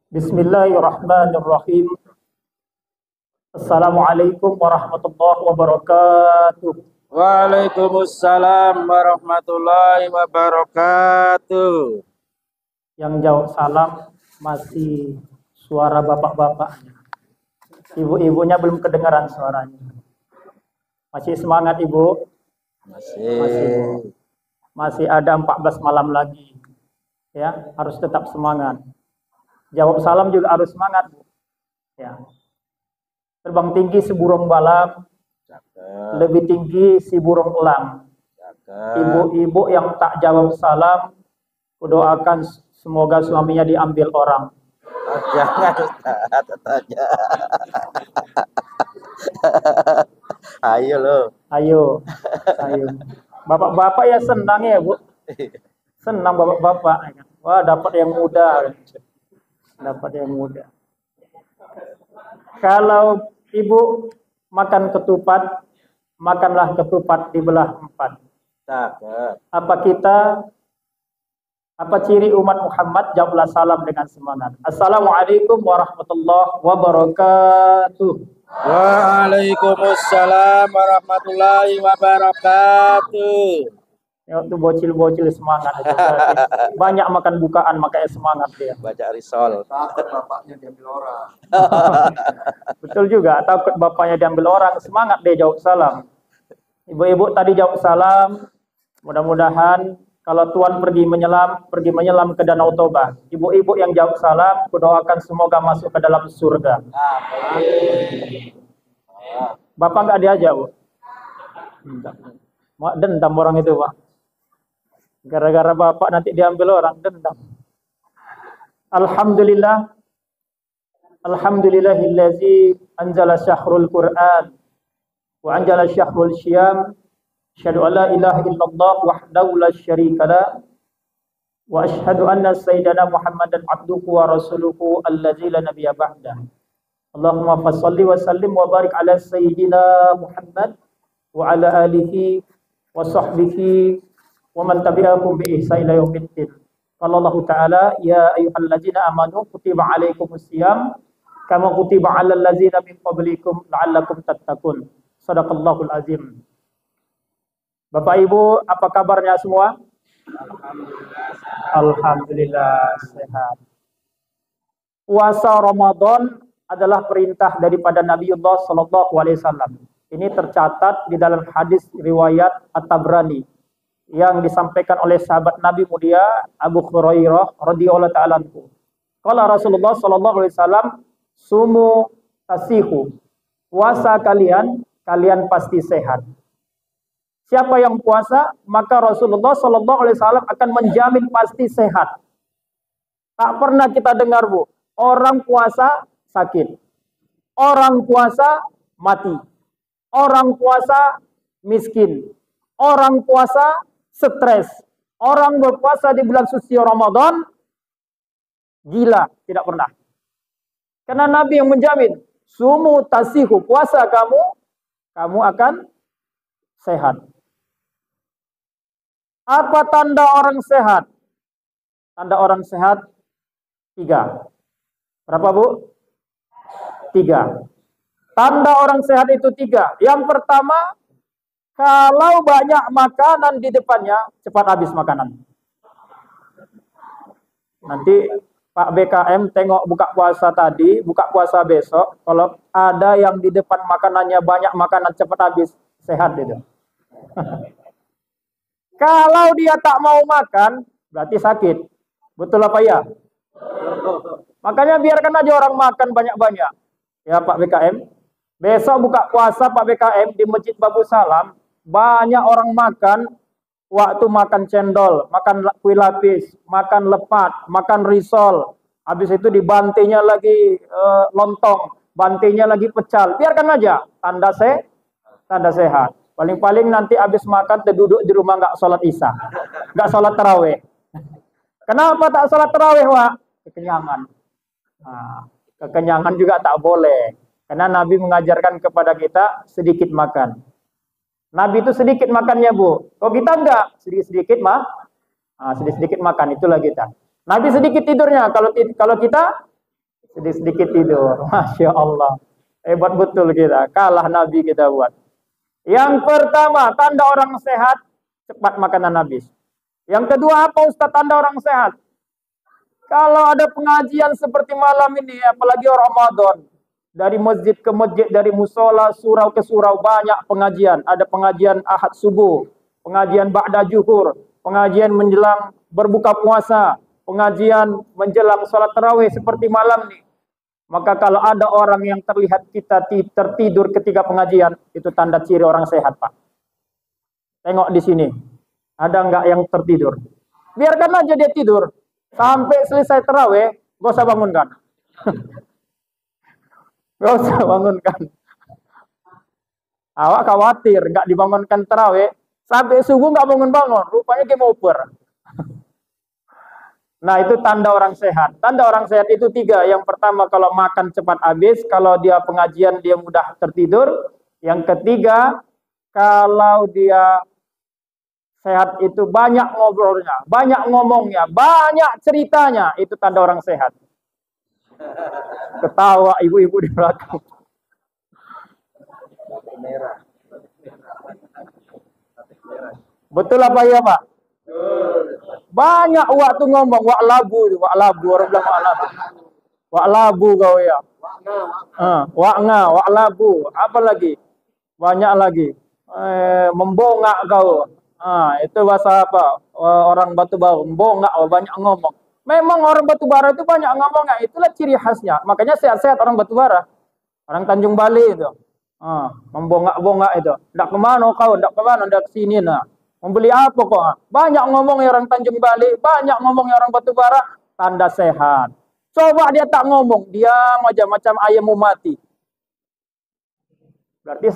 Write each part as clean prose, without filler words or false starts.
Bismillahirrahmanirrahim. Assalamualaikum warahmatullahi wabarakatuh. Waalaikumsalam warahmatullahi wabarakatuh. Yang jawab salam masih suara bapak-bapaknya. Ibu-ibunya belum kedengaran suaranya. Masih semangat ibu? Masih. Masih ada 14 malam lagi. Ya, harus tetap semangat. Jawab salam juga harus semangat, Bu. Ya. Terbang tinggi si burung balam, lebih tinggi si burung elang. Ibu-ibu yang tak jawab salam, kudoakan semoga suaminya diambil orang. Oh, jangan Ustaz, ayo lo. Ayo. Bapak-bapak ya senang ya, Bu. Senang bapak-bapak. Wah, dapat yang muda. Kalau ibu makan ketupat, makanlah ketupat dibelah 4. Apa ciri umat Muhammad? Jawablah salam dengan semangat. Assalamualaikum warahmatullahi wabarakatuh. Waalaikumsalam warahmatullahi wabarakatuh. Ya, itu bocil-bocil semangat itu. Banyak makan bukaan makanya semangat dia. Baca risol. Takut bapaknya diambil orang. Betul juga, takut bapaknya diambil orang. Semangat dia jawab salam. Ibu-ibu tadi jawab salam. Mudah-mudahan kalau Tuhan pergi menyelam ke Danau Toba. Ibu-ibu yang jawab salam, kudoakan semoga masuk ke dalam surga. Bapak nggak diajak, Bu? Dendam orang itu, Pak. Gara-gara bapak nanti diambil orang, dendam. Alhamdulillahillazi anzala syahrul Qur'an wa anzala syahrul syiyam. Asyhadu an la ilaha illallah wahdahu la syarikalah wa asyhadu anna sayyidana Muhammadan abduhu wa rasuluhu allazi la nabiyya ba'dah. Allahumma fashalli wa sallim wa barik ala sayyidina Muhammad wa ala alihi wa sahbihi wa man tabi'ahum bi ihsan ila yaumiddin. Qala Allah Ta'ala, ya ayyuhallazina amanu kutiba alaikumus syiyam kama kutiba 'alal ladzina min qablikum la'allakum tattaqun. Shadaqallahul azim. Bapak Ibu, apa kabarnya semua? Alhamdulillah sehat. Puasa Ramadan adalah perintah daripada Nabiullah sallallahu alaihi wasallam. Ini tercatat di dalam hadis riwayat At-Tabrani yang disampaikan oleh sahabat Nabi mulia Abu Hurairah radhiyallahu ta'ala anhu. Qala Rasulullah sallallahu alaihi wasallam, sumu tasihu. Puasa kalian pasti sehat. Siapa yang puasa, maka Rasulullah sallallahu alaihi wasallam akan menjamin pasti sehat. Tak pernah kita dengar, Bu, orang puasa sakit. Orang puasa mati. Orang puasa miskin. Orang puasa stres. Orang berpuasa di bulan suci Ramadan gila, tidak pernah. Karena Nabi yang menjamin, sumu tasihu, puasa kamu akan sehat. Apa tanda orang sehat? Tanda orang sehat 3. Berapa, Bu? 3. Tanda orang sehat itu 3. Yang pertama, kalau banyak makanan di depannya, cepat habis makanan. Nanti Pak BKM tengok buka puasa tadi, buka puasa besok, kalau ada yang di depan makanannya banyak makanan cepat habis, sehat itu. Kalau dia tak mau makan, berarti sakit. Betul apa ya? Makanya biarkan aja orang makan banyak-banyak. Ya Pak BKM. Besok buka puasa Pak BKM di Masjid Babu Salam, banyak orang makan, waktu makan cendol, makan kue lapis, makan lepat, makan risol, habis itu dibantinya lagi lontong, bantinya lagi pecal. Biarkan aja, tanda sehat. Paling-paling nanti habis makan terduduk di rumah nggak sholat isya, nggak sholat taraweh. Kenapa tak sholat taraweh, Wak? Kekenyangan. Nah, kekenyangan juga tak boleh, karena Nabi mengajarkan kepada kita sedikit makan. Nabi itu sedikit makannya, Bu. Kok kita enggak? Sedikit-sedikit sedikit-sedikit makan, itulah kita. Nabi sedikit tidurnya. Kalau kita sedikit-sedikit tidur. Masya Allah. Hebat betul kita. Kalah Nabi kita buat. Yang pertama, tanda orang sehat, cepat makanan habis. Yang kedua apa Ustaz tanda orang sehat? Kalau ada pengajian seperti malam ini, apalagi Ramadan, dari masjid ke masjid, dari musola, surau ke surau, banyak pengajian. Ada pengajian Ahad subuh, pengajian Ba'da Zuhur, pengajian menjelang berbuka puasa, pengajian menjelang sholat tarawih seperti malam nih. Maka kalau ada orang yang terlihat kita tertidur ketika pengajian, itu tanda ciri orang sehat, Pak. Tengok di sini, ada nggak yang tertidur? Biarkan aja dia tidur. Sampai selesai tarawih, gak usah bangunkan. Gak usah bangunkan. Awak khawatir nggak dibangunkan tarawih, sampai subuh nggak bangun-bangun, rupanya game over. Nah itu tanda orang sehat. Tanda orang sehat itu 3. Yang pertama kalau makan cepat habis, kalau dia pengajian dia mudah tertidur. Yang ketiga kalau dia sehat itu banyak ngobrolnya, banyak ngomongnya, banyak ceritanya, itu tanda orang sehat. Ketawa ibu-ibu di belakang. Betul apa ya Pak? Banyak waktu ngomong, wak labu, orang bilang wak labu. Wak labu kau ya. Wak labu, apa lagi? Banyak lagi. Membongak kau. Itu bahasa apa? Orang Batubara, membongak, banyak ngomong. Memang orang Batubara itu banyak ngomongnya, itulah ciri khasnya. Makanya sehat-sehat orang Batubara. Orang Tanjung Bali itu. Membongak-bongak itu. Ndak kemana kau, ndak kemana, ndak kesini nah. Membeli apa kok? Banyak ngomongnya orang Tanjung Bali, banyak ngomongnya orang Batubara, tanda sehat. Coba dia tak ngomong, diam aja macam ayam mau mati. Berarti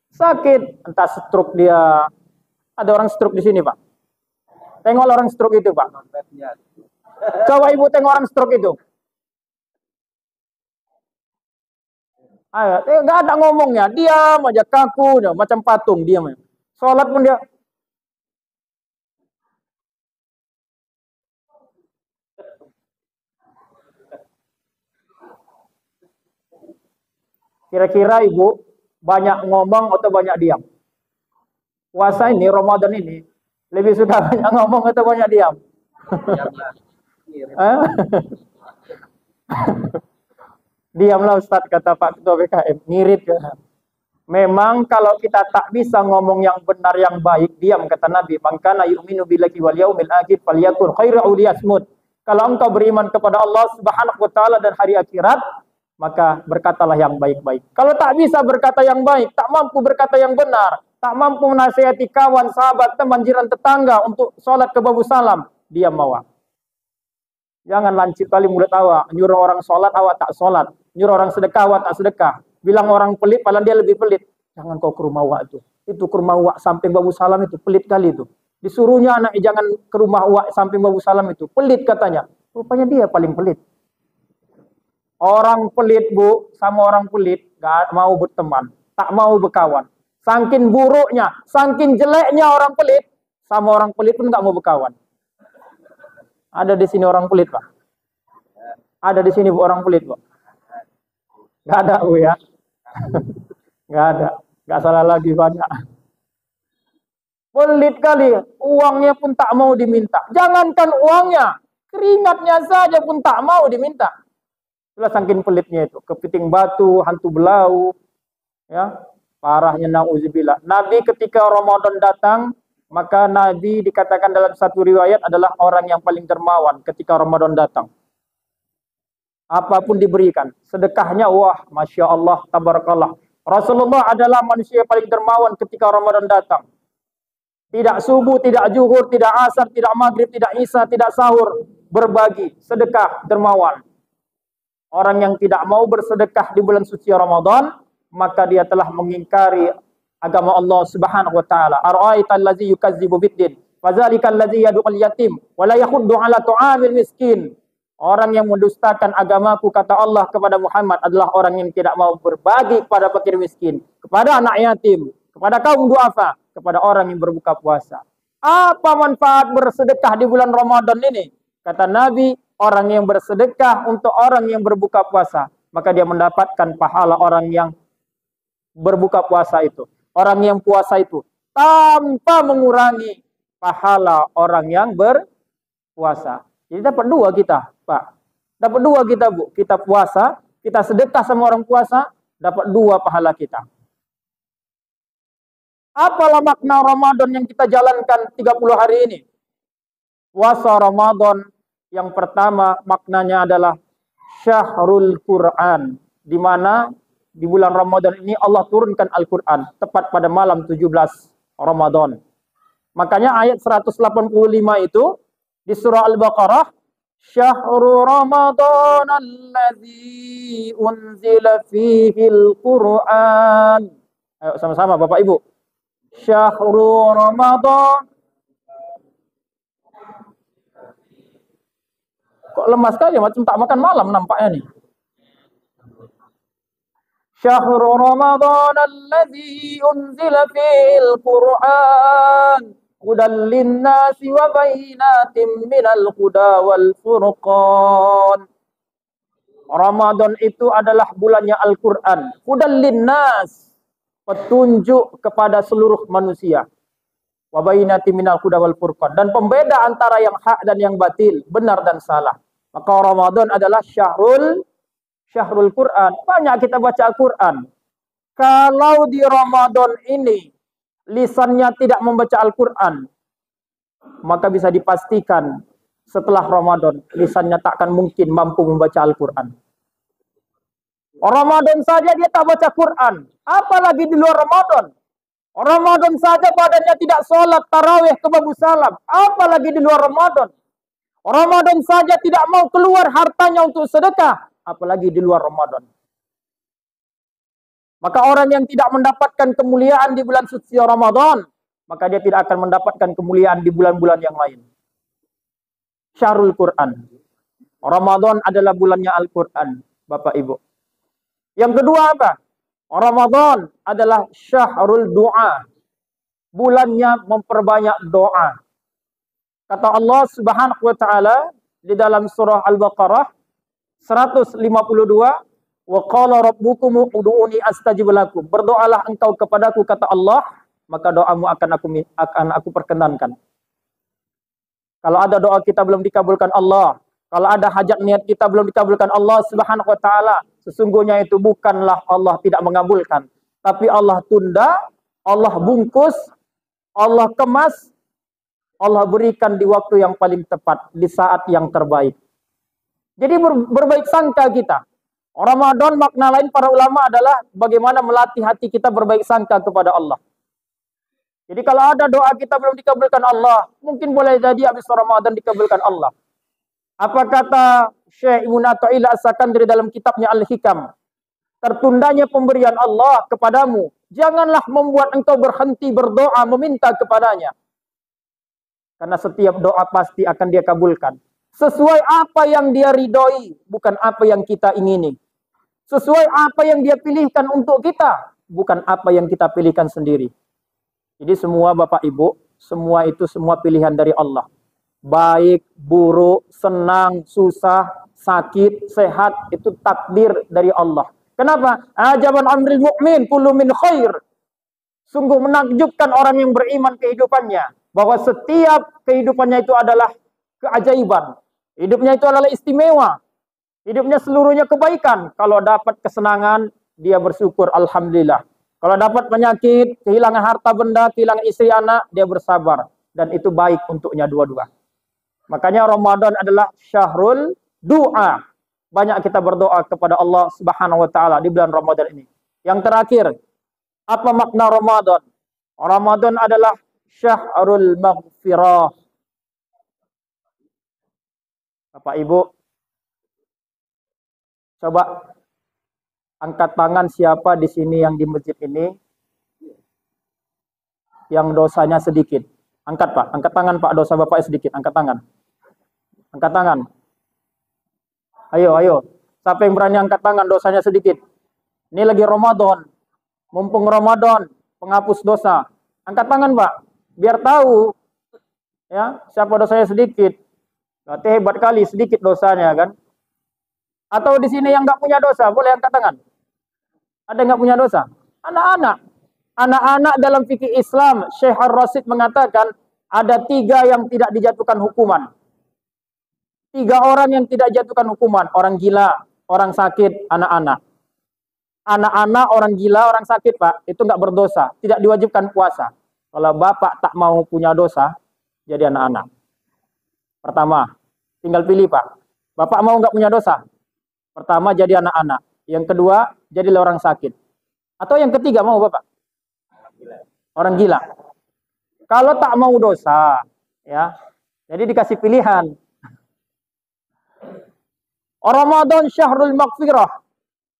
sakit, entah stroke dia. Ada orang stroke di sini, Pak. Tengok orang stroke itu, Pak. Coba ibu tengok orang stroke itu. Ayo, nggak ada ngomongnya, diam aja kaku, macam patung, diam aja. Sholat pun dia. Kira-kira ibu banyak ngomong atau banyak diam? Puasa ini, Ramadan ini, lebih suka banyak ngomong atau banyak diam? Diamlah Ustaz, kata Pak Ketua BKM, ngirit ya. Memang kalau kita tak bisa ngomong yang benar yang baik, diam kata Nabi. Mangkana yu'minu billahi wal yaumil akhir falyakul khairan aw liyasmut. Kalau engkau beriman kepada Allah Subhanahu wa taala dan hari akhirat, maka berkatalah yang baik-baik. Kalau tak bisa berkata yang baik, tak mampu berkata yang benar, tak mampu menasihati kawan, sahabat, teman, jiran, tetangga untuk sholat ke babu salam, diam awak. Jangan lancip kali mulut awak, nyuruh orang sholat, awak tak sholat, nyuruh orang sedekah, awak tak sedekah, bilang orang pelit, padahal dia lebih pelit. Jangan kau ke rumah awak itu ke rumah awak samping babu salam itu, pelit kali itu. Disuruhnya anak jangan ke rumah awak samping babu salam itu, pelit katanya. Rupanya dia paling pelit. Orang pelit bu, sama orang pelit, gak mau berteman, tak mau berkawan. Saking buruknya, saking jeleknya orang pelit, sama orang pelit pun gak mau berkawan. Ada di sini orang pelit, Pak. Ada di sini bu orang pelit, Pak. Gak ada bu ya. Gak ada. Gak salah lagi banyak. Pelit kali, uangnya pun tak mau diminta. Jangankan uangnya, keringatnya saja pun tak mau diminta. Itulah saking pelitnya itu. Kepiting batu, hantu belau. Ya, parahnya na'udzubillah. Nabi ketika Ramadan datang, maka Nabi dikatakan dalam satu riwayat adalah orang yang paling dermawan ketika Ramadan datang. Apapun diberikan. Sedekahnya, wah, Masya Allah, tabarakallah. Rasulullah adalah manusia yang paling dermawan ketika Ramadan datang. Tidak subuh, tidak zuhur, tidak asar, tidak maghrib, tidak isya, tidak sahur. Berbagi, sedekah, dermawan. Orang yang tidak mau bersedekah di bulan suci Ramadan, maka dia telah mengingkari agama Allah Subhanahu wa taala. Ara'aital ladzi yukazzibu biddin, fadzalikal ladzi yad'ul yatim wa la yakhuddu 'ala tu'amil miskin. Orang yang mendustakan agamaku, kata Allah kepada Muhammad, adalah orang yang tidak mau berbagi kepada fakir miskin, kepada anak yatim, kepada kaum duafa, kepada orang yang berbuka puasa. Apa manfaat bersedekah di bulan Ramadan ini? Kata Nabi, orang yang bersedekah untuk orang yang berbuka puasa, maka dia mendapatkan pahala orang yang berbuka puasa itu. Orang yang puasa itu tanpa mengurangi pahala orang yang berpuasa. Jadi dapat dua kita, Pak. Dapat dua kita, Bu. Kita puasa, kita sedekah sama orang puasa, dapat dua pahala kita. Apalah makna Ramadan yang kita jalankan 30 hari ini? Puasa Ramadan yang pertama maknanya adalah Syahrul Quran, di mana di bulan Ramadan ini Allah turunkan Al-Quran tepat pada malam 17 Ramadan. Makanya ayat 185 itu di surah Al-Baqarah, Syahrul Ramadan alladzi unzila fihil Quran. Ayo sama-sama Bapak Ibu. Syahrul Ramadan. Kok lemas sekali, macam tak makan malam nampaknya nih. Syahrul Ramadan alladzi unzila fil Qur'an hudan linnasi wa bayyinatin minal huda wal furqan. Ramadan itu adalah bulannya Al-Qur'an. Hudan linnas, petunjuk kepada seluruh manusia. Wa bayyinatin minal huda wal furqan, dan pembeda antara yang hak dan yang batil, benar dan salah. Maka Ramadan adalah Syahrul Quran. Banyak kita baca Al-Quran. Kalau di Ramadan ini lisannya tidak membaca Al-Quran, maka bisa dipastikan setelah Ramadan lisannya tak akan mungkin mampu membaca Al-Quran. Ramadan saja dia tak baca Quran, apalagi di luar Ramadan. Ramadan saja badannya tidak sholat tarawih ke babu salam, apalagi di luar Ramadan. Ramadan saja tidak mau keluar hartanya untuk sedekah, apalagi di luar Ramadan. Maka orang yang tidak mendapatkan kemuliaan di bulan suci Ramadan, maka dia tidak akan mendapatkan kemuliaan di bulan-bulan yang lain. Syahrul Quran. Ramadan adalah bulannya Al-Quran, Bapak Ibu. Yang kedua apa? Ramadan adalah Syahrul Doa. Bulannya memperbanyak doa. Kata Allah Subhanahu wa taala di dalam surah Al-Baqarah 152, wa qala rabbukum ud'uni astajib lakum. Berdoalah engkau kepadaku, kata Allah, maka doamu akan aku perkenankan. Kalau ada doa kita belum dikabulkan Allah, kalau ada hajat niat kita belum dikabulkan Allah Subhanahu wa taala, sesungguhnya itu bukanlah Allah tidak mengabulkan, tapi Allah tunda, Allah bungkus, Allah kemas, Allah berikan di waktu yang paling tepat, di saat yang terbaik. Jadi berbaik sangka kita. Ramadan makna lain para ulama adalah bagaimana melatih hati kita berbaik sangka kepada Allah. Jadi kalau ada doa kita belum dikabulkan Allah, mungkin boleh jadi habis Ramadan dikabulkan Allah. Apa kata Syekh Ibnu Athaillah As-Sakandari dalam kitabnya Al-Hikam? Tertundanya pemberian Allah kepadamu, janganlah membuat engkau berhenti berdoa meminta kepadanya. Karena setiap doa pasti akan dia kabulkan. Sesuai apa yang dia ridhoi, bukan apa yang kita ingini. Sesuai apa yang dia pilihkan untuk kita, bukan apa yang kita pilihkan sendiri. Jadi semua Bapak Ibu, semua itu semua pilihan dari Allah. Baik, buruk, senang, susah, sakit, sehat, itu takdir dari Allah. Kenapa? Ajaban amril mu'min kullu min khair. Sungguh menakjubkan orang yang beriman kehidupannya. Bahwa setiap kehidupannya itu adalah keajaiban. Hidupnya itu adalah istimewa. Hidupnya seluruhnya kebaikan. Kalau dapat kesenangan, dia bersyukur, alhamdulillah. Kalau dapat penyakit, kehilangan harta benda, kehilangan istri anak, dia bersabar. Dan itu baik untuknya dua-dua. Makanya Ramadan adalah Syahrul Doa. Banyak kita berdoa kepada Allah Subhanahu wa taala di bulan Ramadan ini. Yang terakhir, apa makna Ramadan? Ramadan adalah Syahrul Maghfirah. Bapak Ibu, coba angkat tangan siapa di sini yang di masjid ini yang dosanya sedikit. Angkat Pak, angkat tangan Pak, dosa Bapaknya sedikit, angkat tangan. Angkat tangan. Ayo, ayo. Siapa yang berani angkat tangan dosanya sedikit? Ini lagi Ramadan. Mumpung Ramadan, penghapus dosa. Angkat tangan Pak. Biar tahu ya siapa dosanya sedikit. Berarti hebat kali, sedikit dosanya kan. Atau di sini yang nggak punya dosa, boleh angkat tangan. Ada nggak punya dosa? Anak-anak. Anak-anak dalam fikih Islam, Syekh Ar-Rasyid mengatakan ada 3 yang tidak dijatuhkan hukuman. 3 orang yang tidak dijatuhkan hukuman. Orang gila, orang sakit, anak-anak. Anak-anak, orang gila, orang sakit, Pak, itu nggak berdosa. Tidak diwajibkan puasa. Kalau bapak tak mau punya dosa, jadi anak-anak. Pertama, tinggal pilih, Pak. Bapak mau nggak punya dosa? Pertama, jadi anak-anak. Yang kedua, jadi orang sakit. Atau yang ketiga, mau Bapak? Orang gila. Kalau tak mau dosa, ya, jadi dikasih pilihan. Ramadan syahrul maghfirah,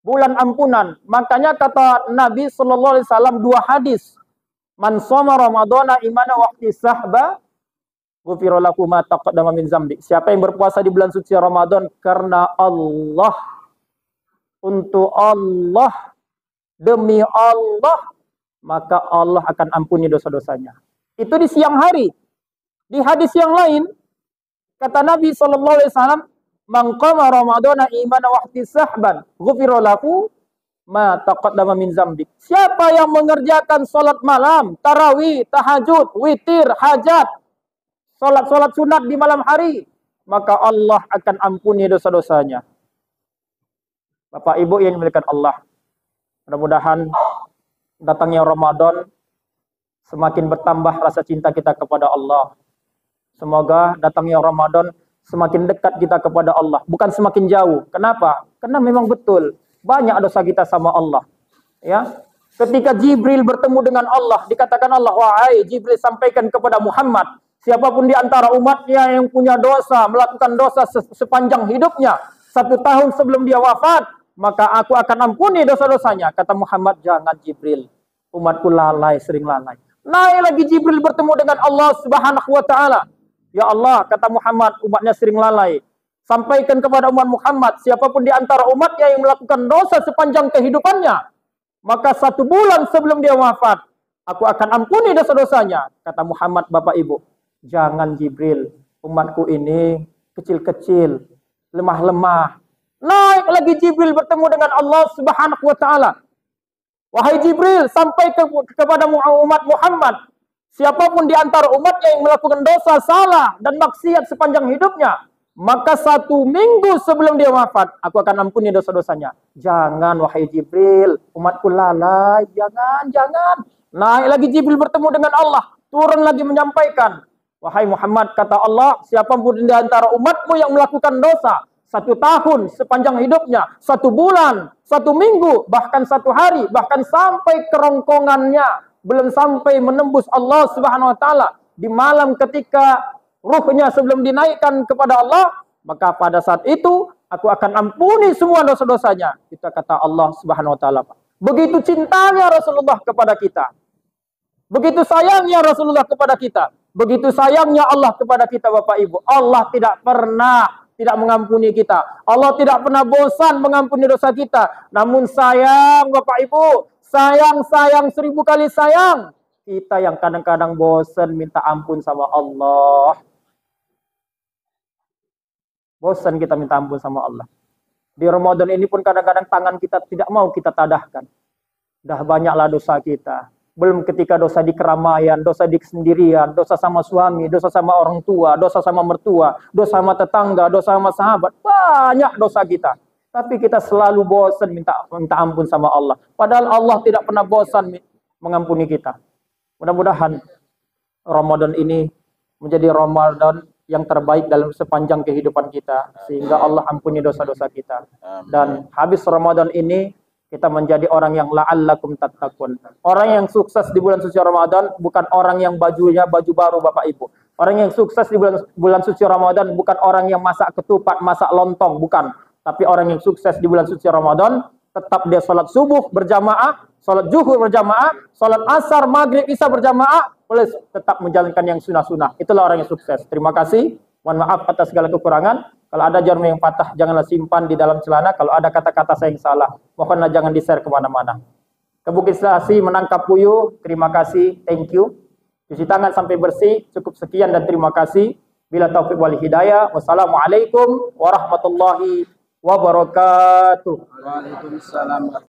bulan ampunan. Makanya kata Nabi sallallahu alaihi wasallam 2 hadis. Man shoma ramadhana imana wa ihtisaba ghufira lahu ma taqaddama min dzambi. Siapa yang berpuasa di bulan suci Ramadan karena Allah, untuk Allah, demi Allah, maka Allah akan ampuni dosa-dosanya. Itu di siang hari. Di hadis yang lain kata Nabi sallallahu alaihi wasallam, man qama ramadhana imanan wa ihtisaban ghufira lahu ma taqaddama min dzambi. Siapa yang mengerjakan salat malam, tarawih, tahajud, witir, hajat, salat-salat sunat di malam hari, maka Allah akan ampuni dosa-dosanya. Bapak Ibu yang dimuliakan Allah, mudah-mudahan datangnya Ramadan semakin bertambah rasa cinta kita kepada Allah. Semoga datangnya Ramadan semakin dekat kita kepada Allah, bukan semakin jauh. Kenapa? Karena memang betul banyak dosa kita sama Allah. Ya, ketika Jibril bertemu dengan Allah, dikatakan Allah, wahai Jibril, sampaikan kepada Muhammad, siapapun di antara umatnya yang punya dosa, melakukan dosa sepanjang hidupnya, 1 tahun sebelum dia wafat, maka aku akan ampuni dosa-dosanya. Kata Muhammad, jangan Jibril, umatku lalai, sering lalai. Naik lagi Jibril bertemu dengan Allah Subhanahu wa taala. Ya Allah, kata Muhammad, umatnya sering lalai. Sampaikan kepada umat Muhammad, siapapun di antara umatnya yang melakukan dosa sepanjang kehidupannya, maka 1 bulan sebelum dia wafat, aku akan ampuni dosa-dosanya. Kata Muhammad, Bapak Ibu, jangan Jibril, umatku ini kecil-kecil, lemah-lemah. Naik lagi Jibril bertemu dengan Allah Subhanahu wa taala. Wahai Jibril, sampai kepada umat Muhammad, siapapun di antara umatnya yang melakukan dosa, salah, dan maksiat sepanjang hidupnya, maka 1 minggu sebelum dia wafat, aku akan ampuni dosa-dosanya. Jangan, wahai Jibril, umatku lalai, jangan. Naik lagi Jibril bertemu dengan Allah, turun lagi menyampaikan, wahai Muhammad, kata Allah, siapapun di antara umatmu yang melakukan dosa, 1 tahun sepanjang hidupnya, 1 bulan, 1 minggu, bahkan 1 hari, bahkan sampai kerongkongannya, belum sampai menembus Allah Subhanahu wa taala di malam ketika ruhnya sebelum dinaikkan kepada Allah, maka pada saat itu aku akan ampuni semua dosa-dosanya. Itu kata Allah Subhanahu wa taala. Begitu cintanya Rasulullah kepada kita. Begitu sayangnya Rasulullah kepada kita. Begitu sayangnya Allah kepada kita, Bapak Ibu. Allah tidak pernah tidak mengampuni kita. Allah tidak pernah bosan mengampuni dosa kita. Namun sayang, Bapak Ibu, sayang 1000 kali sayang. Kita yang kadang-kadang bosan minta ampun sama Allah. Bosan kita minta ampun sama Allah. Di Ramadan ini pun kadang-kadang tangan kita tidak mau kita tadahkan. Dah banyaklah dosa kita. Belum ketika dosa di keramaian, dosa di kesendirian, dosa sama suami, dosa sama orang tua, dosa sama mertua, dosa sama tetangga, dosa sama sahabat. Banyak dosa kita. Tapi kita selalu bosan minta ampun sama Allah. Padahal Allah tidak pernah bosan mengampuni kita. Mudah-mudahan Ramadan ini menjadi Ramadan yang terbaik dalam sepanjang kehidupan kita. Sehingga Allah ampuni dosa-dosa kita. Dan habis Ramadan ini, kita menjadi orang yang la'allakum tattaqun. Orang yang sukses di bulan suci Ramadan bukan orang yang bajunya baju baru, Bapak Ibu. Orang yang sukses di bulan suci Ramadan bukan orang yang masak ketupat, masak lontong, bukan. Tapi orang yang sukses di bulan suci Ramadan tetap dia salat subuh berjamaah, salat zuhur berjamaah, salat asar, maghrib, isya berjamaah, boleh tetap menjalankan yang sunah-sunah. Itulah orang yang sukses. Terima kasih. Mohon maaf atas segala kekurangan. Kalau ada jarum yang patah, janganlah simpan di dalam celana. Kalau ada kata-kata saya yang salah, mohonlah jangan di-share kemana-mana. Ke Bukit Selasi menangkap puyuh, terima kasih, thank you. Cuci tangan sampai bersih, cukup sekian dan terima kasih. Bila taufik wal hidayah. Wassalamualaikum warahmatullahi wabarakatuh. Waalaikumsalam.